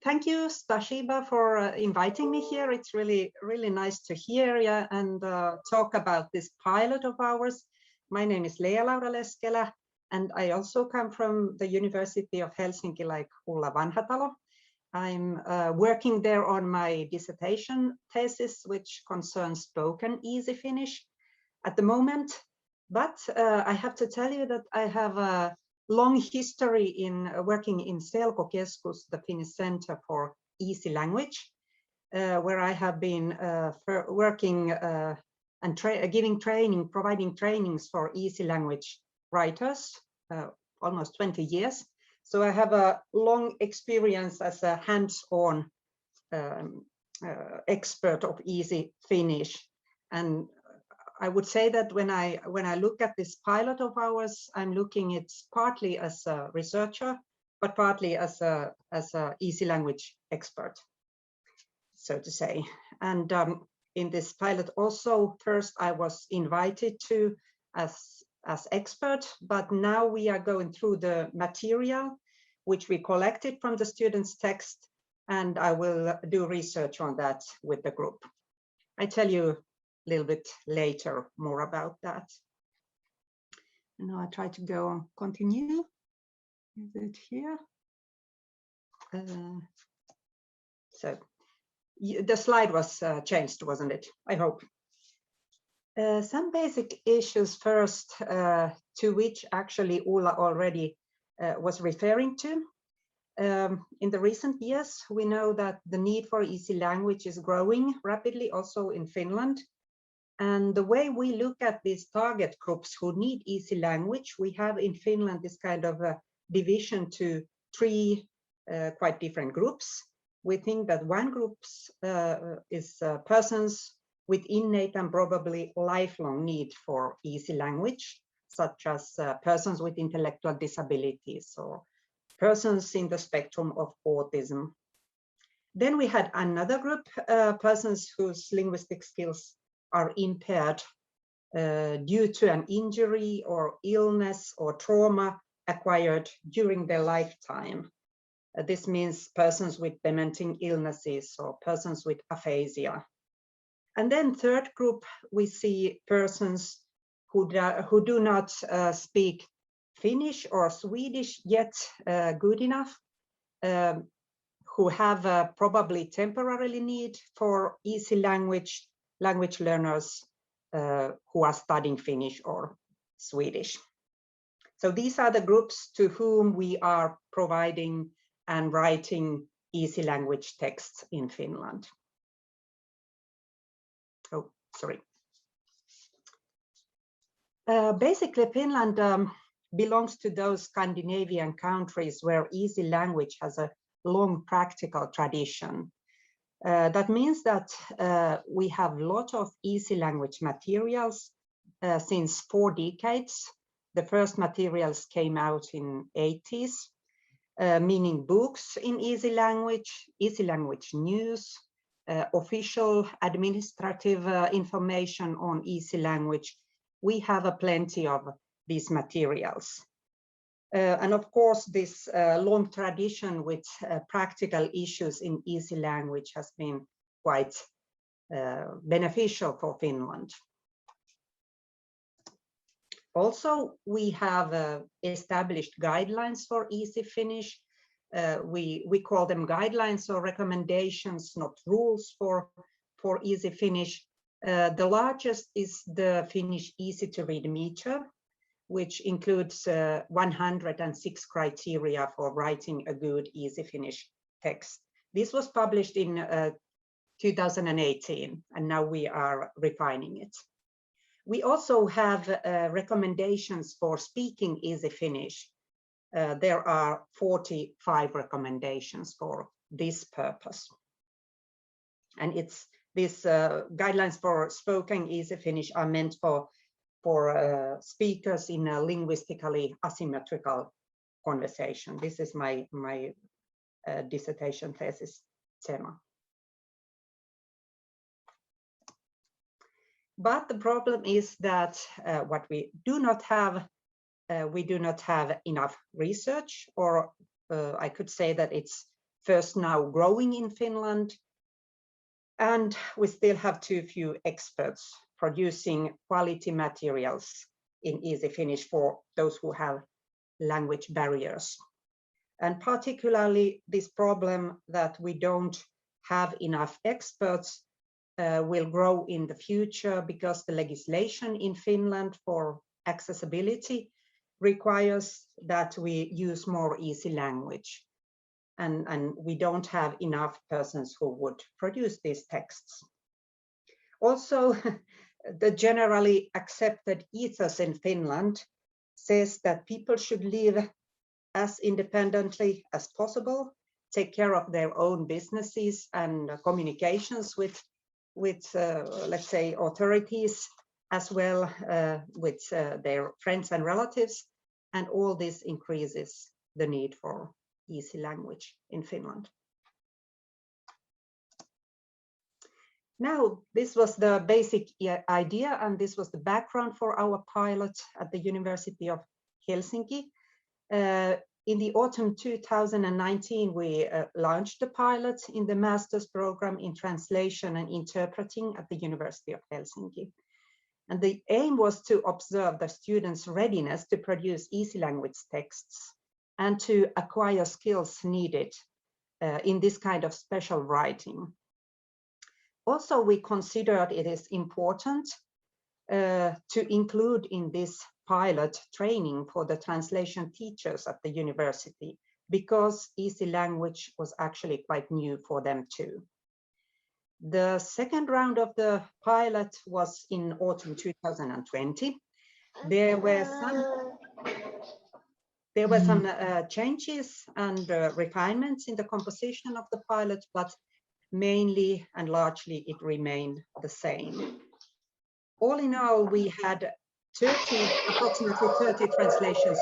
Thank you, Stashiba, for inviting me here. It's really nice to hear you and talk about this pilot of ours. My name is Leela-Laura Leskelä, and I also come from the University of Helsinki, like Ulla Vanhatalo. I'm working there on my dissertation thesis, which concerns spoken easy Finnish at the moment. But I have to tell you that I have a long history in working in Selkokeskus, the Finnish Center for Easy Language, where I have been working and providing trainings for easy language writers, almost 20 years. So I have a long experience as a hands-on expert of easy Finnish. And I would say that when I look at this pilot of ours, I'm looking it partly as a researcher, but partly as a easy language expert, so to say. And in this pilot also, first I was invited to as expert, but now we are going through the material which we collected from the students' text, and I will do research on that with the group. I tell you a little bit later more about that. And now I try to continue. Is it here? So the slide was changed, wasn't it? I hope. Some basic issues first, to which actually Ulla already was referring to. In the recent years, we know that the need for easy language is growing rapidly also in Finland. And the way we look at these target groups who need easy language, we have in Finland this kind of a division to three quite different groups. We think that one group is persons with innate and probably lifelong need for easy language, such as persons with intellectual disabilities or persons in the spectrum of autism. Then we had another group, persons whose linguistic skills are impaired due to an injury or illness or trauma acquired during their lifetime. This means persons with dementing illnesses or persons with aphasia. And then third group, we see persons who do not speak Finnish or Swedish yet good enough, who have probably temporarily need for easy language learners who are studying Finnish or Swedish. So these are the groups to whom we are providing and writing easy language texts in Finland. Oh, sorry. Basically, Finland belongs to those Scandinavian countries where easy language has a long practical tradition. That means that we have a lot of easy language materials since 4 decades. The first materials came out in 80s, meaning books in easy language news, official administrative information on easy language. We have plenty of these materials. And of course, this long tradition with practical issues in easy language has been quite beneficial for Finland. Also, we have established guidelines for easy Finnish. We call them guidelines or recommendations, not rules for easy Finnish. The largest is the Finnish Easy to Read meter, which includes 106 criteria for writing a good easy Finnish text. This was published in 2018, and now we are refining it. We also have recommendations for speaking easy Finnish. There are 45 recommendations for this purpose. And these guidelines for spoken easy Finnish are meant for speakers in a linguistically asymmetrical conversation. This is my dissertation thesis theme. But the problem is that what we do not have enough research, or I could say that it's first now growing in Finland. And we still have too few experts producing quality materials in Easy Finnish for those who have language barriers. And particularly this problem that we don't have enough experts will grow in the future because the legislation in Finland for accessibility requires that we use more easy language. And we don't have enough persons who would produce these texts. Also, the generally accepted ethos in Finland says that people should live as independently as possible, take care of their own businesses and communications with let's say, authorities, as well with their friends and relatives. And all this increases the need for easy language in Finland. Now, this was the basic idea, and this was the background for our pilot at the University of Helsinki. In the autumn 2019, we launched the pilot in the master's program in translation and interpreting at the University of Helsinki. And the aim was to observe the students' readiness to produce easy language texts and to acquire skills needed in this kind of special writing. Also, we considered it is important to include in this pilot training for the translation teachers at the university, because easy language was actually quite new for them too. The second round of the pilot was in autumn 2020. There were some changes and refinements in the composition of the pilot, but mainly and largely it remained the same. All in all, we had approximately 30 translations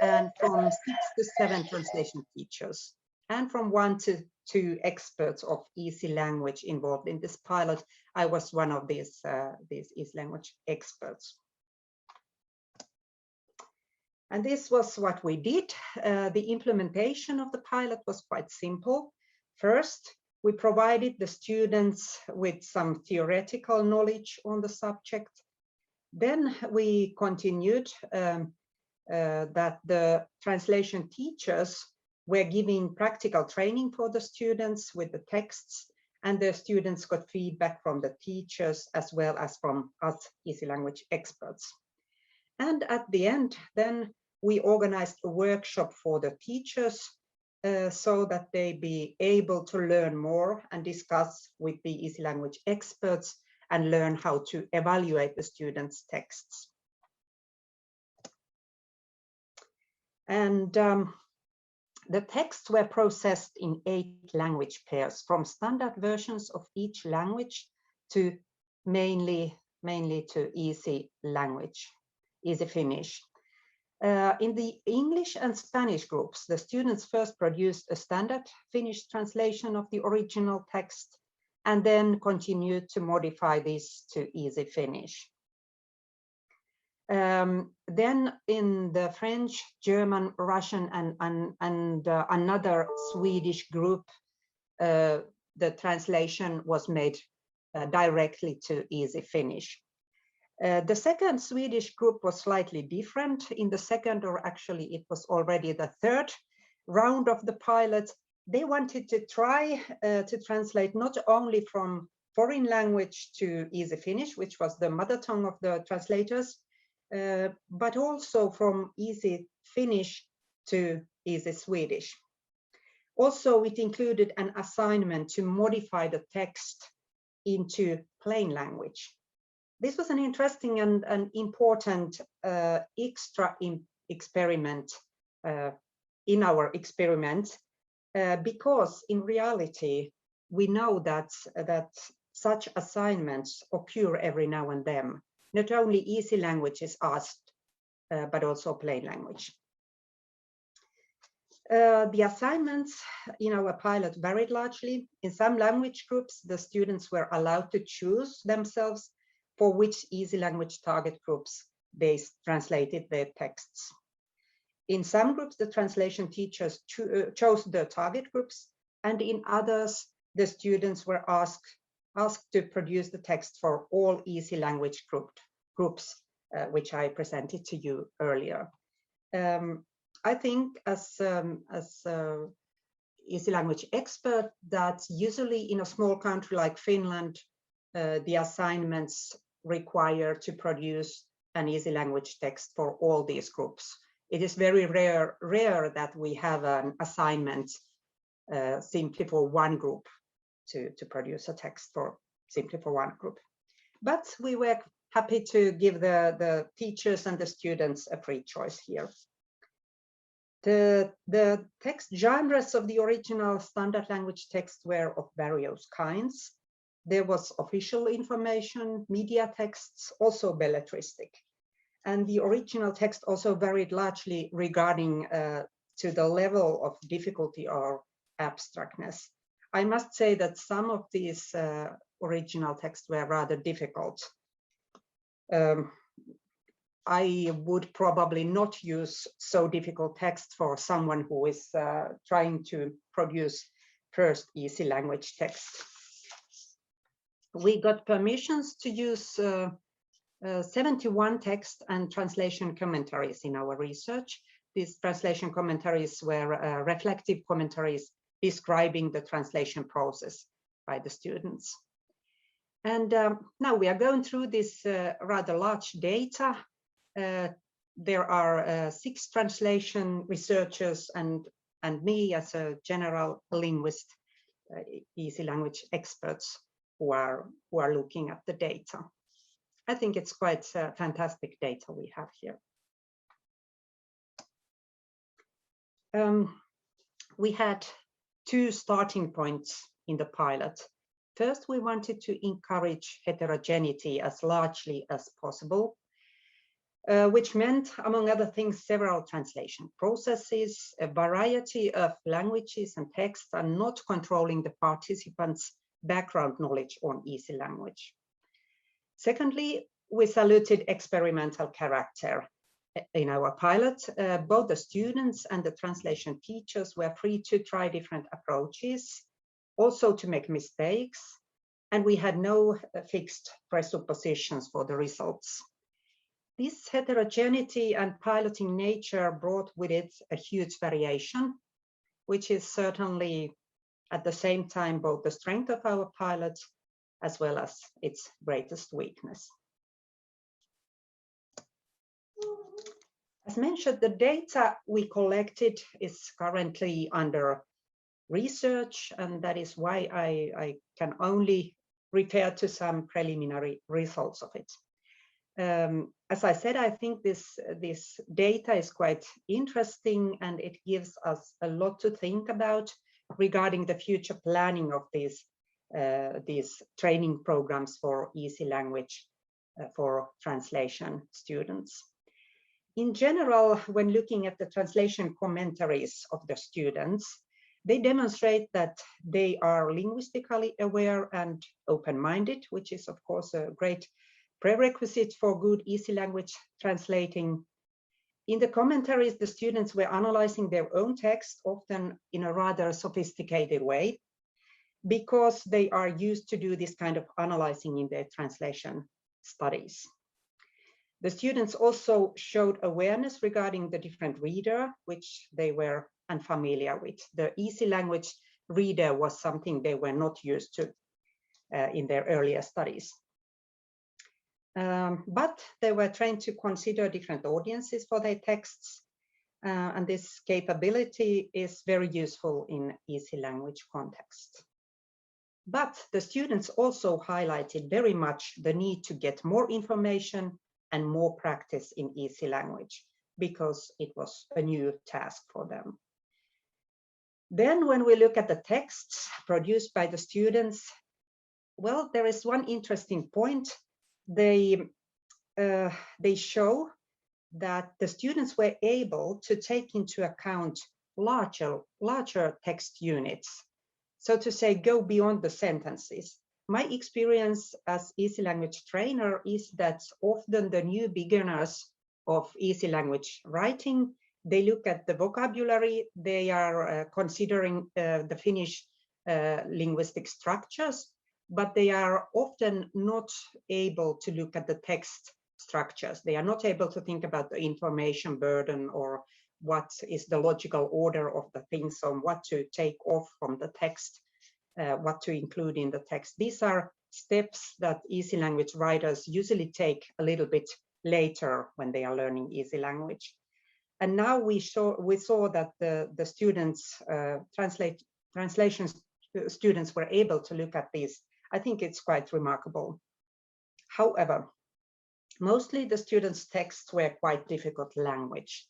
and from 6 to 7 translation teachers, and from 1 to 2 experts of easy language involved in this pilot. I was one of these easy language experts. And this was what we did. The implementation of the pilot was quite simple. First, we provided the students with some theoretical knowledge on the subject. Then we continued that the translation teachers were giving practical training for the students with the texts, and the students got feedback from the teachers as well as from us easy language experts. And at the end, then we organized a workshop for the teachers so that they be able to learn more and discuss with the easy language experts and learn how to evaluate the students' texts. And the texts were processed in 8 language pairs, from standard versions of each language to mainly to easy language, easy Finnish. In the English and Spanish groups, the students first produced a standard Finnish translation of the original text and then continued to modify this to easy Finnish. Then in the French, German, Russian, and another Swedish group, the translation was made directly to easy Finnish. The second Swedish group was slightly different. In the second, or actually it was already the third round of the pilot, they wanted to try to translate not only from foreign language to easy Finnish, which was the mother tongue of the translators, but also from easy Finnish to easy Swedish. Also, it included an assignment to modify the text into plain language. This was an interesting and an important extra experiment in our experiment, because in reality, we know that such assignments occur every now and then. Not only easy language is asked, but also plain language. The assignments in our pilot varied largely. In some language groups, the students were allowed to choose themselves for which easy language target groups they translated their texts. In some groups, the translation teachers chose the target groups, and in others, the students were asked to produce the text for all easy language groups, which I presented to you earlier. I think as easy language expert that usually in a small country like Finland, the assignments require to produce an easy language text for all these groups. It is very rare that we have an assignment simply for one group to produce a text for simply for one group. But we were happy to give the teachers and the students a free choice here. The text genres of the original standard language text were of various kinds. There was official information, media texts, also belletristic. And the original text also varied largely regarding to the level of difficulty or abstractness. I must say that some of these original texts were rather difficult. I would probably not use so difficult text for someone who is trying to produce first easy language text. We got permissions to use 71 text and translation commentaries in our research. These translation commentaries were reflective commentaries describing the translation process by the students. And now we are going through this rather large data. There are 6 translation researchers and me as a general linguist, easy language experts who are looking at the data. I think it's quite fantastic data we have here. We had 2 starting points in the pilot. First, we wanted to encourage heterogeneity as largely as possible, which meant, among other things, several translation processes, a variety of languages and texts, and not controlling the participants' background knowledge on easy language. Secondly, we saluted experimental character in our pilot. Both the students and the translation teachers were free to try different approaches, also to make mistakes, and we had no fixed presuppositions for the results. This heterogeneity and piloting nature brought with it a huge variation, which is certainly at the same time both the strength of our pilot as well as its greatest weakness. As mentioned, the data we collected is currently under research, and that is why I can only refer to some preliminary results of it. As I said, I think this data is quite interesting, and it gives us a lot to think about regarding the future planning of these training programs for easy language for translation students. In general, when looking at the translation commentaries of the students, they demonstrate that they are linguistically aware and open-minded, which is of course a great prerequisite for good easy language translating. In the commentaries, the students were analyzing their own text, often in a rather sophisticated way, because they are used to do this kind of analyzing in their translation studies. The students also showed awareness regarding the different reader, which they were unfamiliar with. The easy language reader was something they were not used to in their earlier studies. But they were trained to consider different audiences for their texts, and this capability is very useful in easy language context. But the students also highlighted very much the need to get more information and more practice in easy language, because it was a new task for them. Then when we look at the texts produced by the students, well, there is one interesting point. They show that the students were able to take into account larger text units, so to say, go beyond the sentences. My experience as easy language trainer is that often the new beginners of easy language writing They look at the vocabulary. They are considering the Finnish linguistic structures, but they are often not able to look at the text structures. They are not able to think about the information burden or what is the logical order of the things, on what to take off from the text, what to include in the text. These are steps that easy language writers usually take a little bit later when they are learning easy language. And now we saw that the students, translation students were able to look at these. I think it's quite remarkable. However, mostly the students' texts were quite difficult language,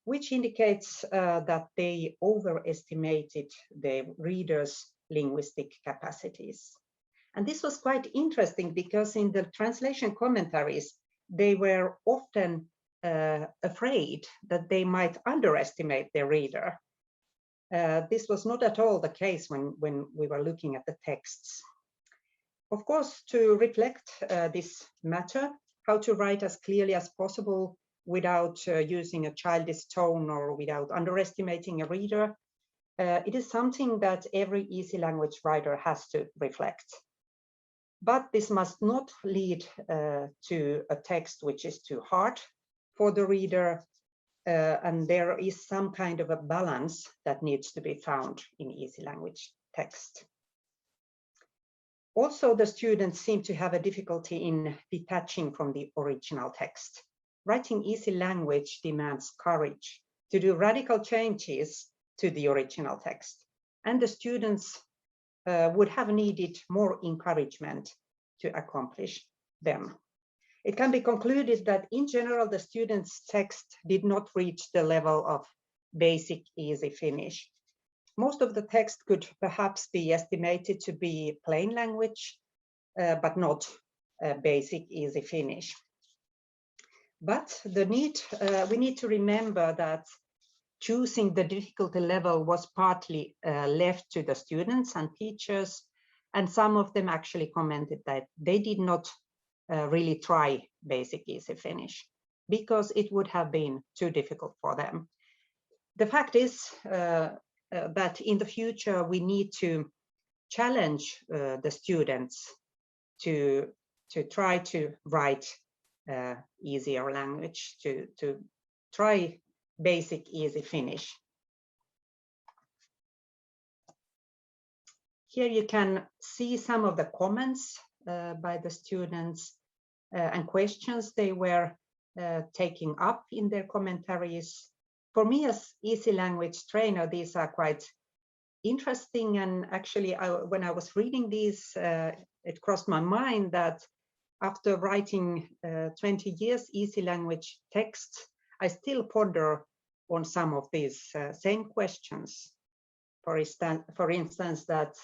which indicates that they overestimated the readers' linguistic capacities. And this was quite interesting because in the translation commentaries, they were often afraid that they might underestimate their reader. This was not at all the case when we were looking at the texts. Of course, to reflect this matter, how to write as clearly as possible without using a childish tone or without underestimating a reader, it is something that every easy language writer has to reflect. But this must not lead to a text which is too hard for the reader, and there is some kind of a balance that needs to be found in easy language text. Also, the students seem to have a difficulty in detaching from the original text. Writing easy language demands courage to do radical changes to the original text, and the students would have needed more encouragement to accomplish them. It can be concluded that in general, the students' text did not reach the level of basic easy Finnish. Most of the text could perhaps be estimated to be plain language, but not basic easy Finnish. But we need to remember that choosing the difficulty level was partly left to the students and teachers, and some of them actually commented that they did not really try basic easy Finnish because it would have been too difficult for them. The fact is that in the future we need to challenge the students to try to write easier language, to try basic easy Finnish. Here you can see some of the comments by the students and questions they were taking up in their commentaries. For me as easy language trainer, these are quite interesting, and actually when I was reading these, it crossed my mind that after writing 20 years easy language texts, I still ponder on some of these same questions. For instance, that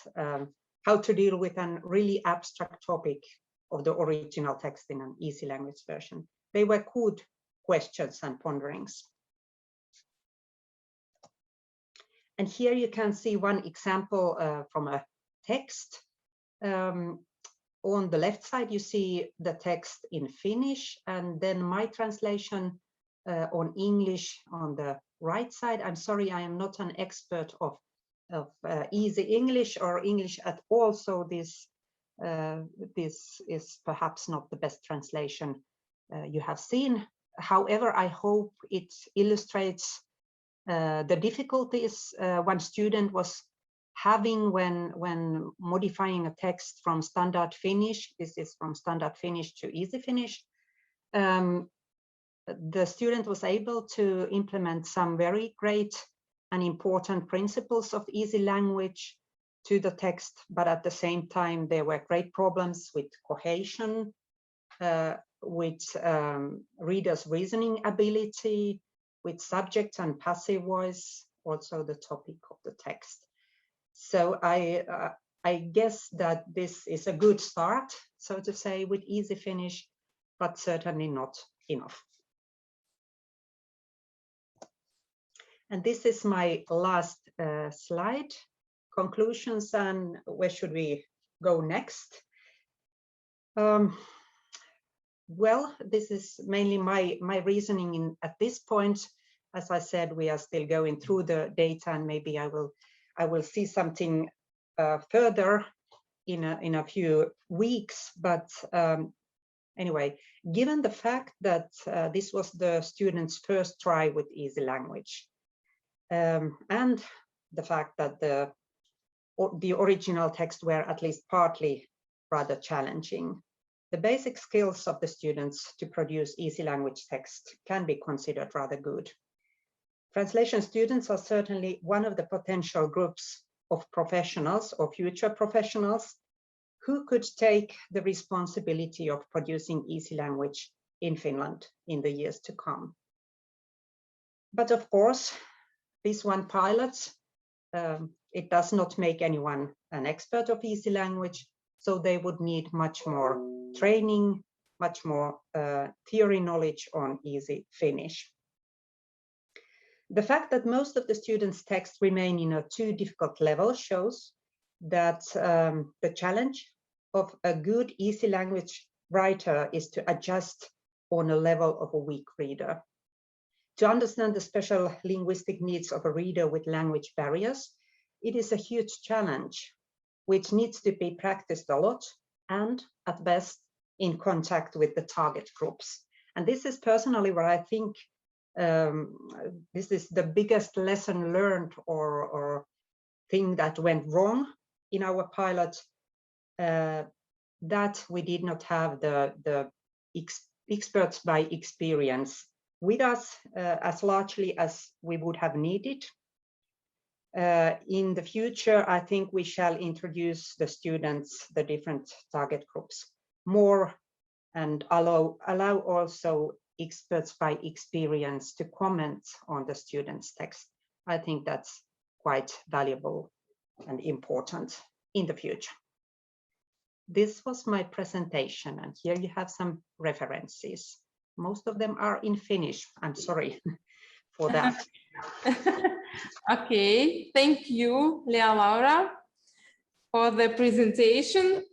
how to deal with a really abstract topic of the original text in an easy language version. They were good questions and ponderings. And here you can see one example from a text. On the left side, you see the text in Finnish, and then my translation on English on the right side. I'm sorry, I am not an expert of easy English or English at all, so this is perhaps not the best translation you have seen. However, I hope it illustrates the difficulties one student was having when modifying a text from standard Finnish. This is from standard Finnish to easy Finnish. The student was able to implement some very great and important principles of easy language to the text, but at the same time there were great problems with cohesion, with readers' reasoning ability, with subject and passive voice, also the topic of the text. So I guess that this is a good start, so to say, with easy Finnish, but certainly not enough. And this is my last slide, conclusions, and where should we go next? Well, this is mainly my reasoning at this point. as I said, we are still going through the data, and maybe I will see something further in a few weeks. But anyway, given the fact that this was the students' first try with easy language, and the fact that the original text were at least partly rather challenging, the basic skills of the students to produce easy language text can be considered rather good. Translation students are certainly one of the potential groups of professionals or future professionals who could take the responsibility of producing easy language in Finland in the years to come. But of course, this one pilot, it does not make anyone an expert of easy language, so they would need much more training, much more theory knowledge on easy Finnish. The fact that most of the students' texts remain in a too difficult level shows that the challenge of a good easy language writer is to adjust on a level of a weak reader. To understand the special linguistic needs of a reader with language barriers, it is a huge challenge, which needs to be practiced a lot and, at best, in contact with the target groups. And this is personally what I think this is the biggest lesson learned or thing that went wrong in our pilot, that we did not have the experts by experience with us as largely as we would have needed. In the future, I think we shall introduce the students, the different target groups, more, and allow also experts by experience to comment on the students' text. I think that's quite valuable and important in the future. This was my presentation, and here you have some references. Most of them are in Finnish. I'm sorry for that. Okay, thank you, Lea Laura, for the presentation.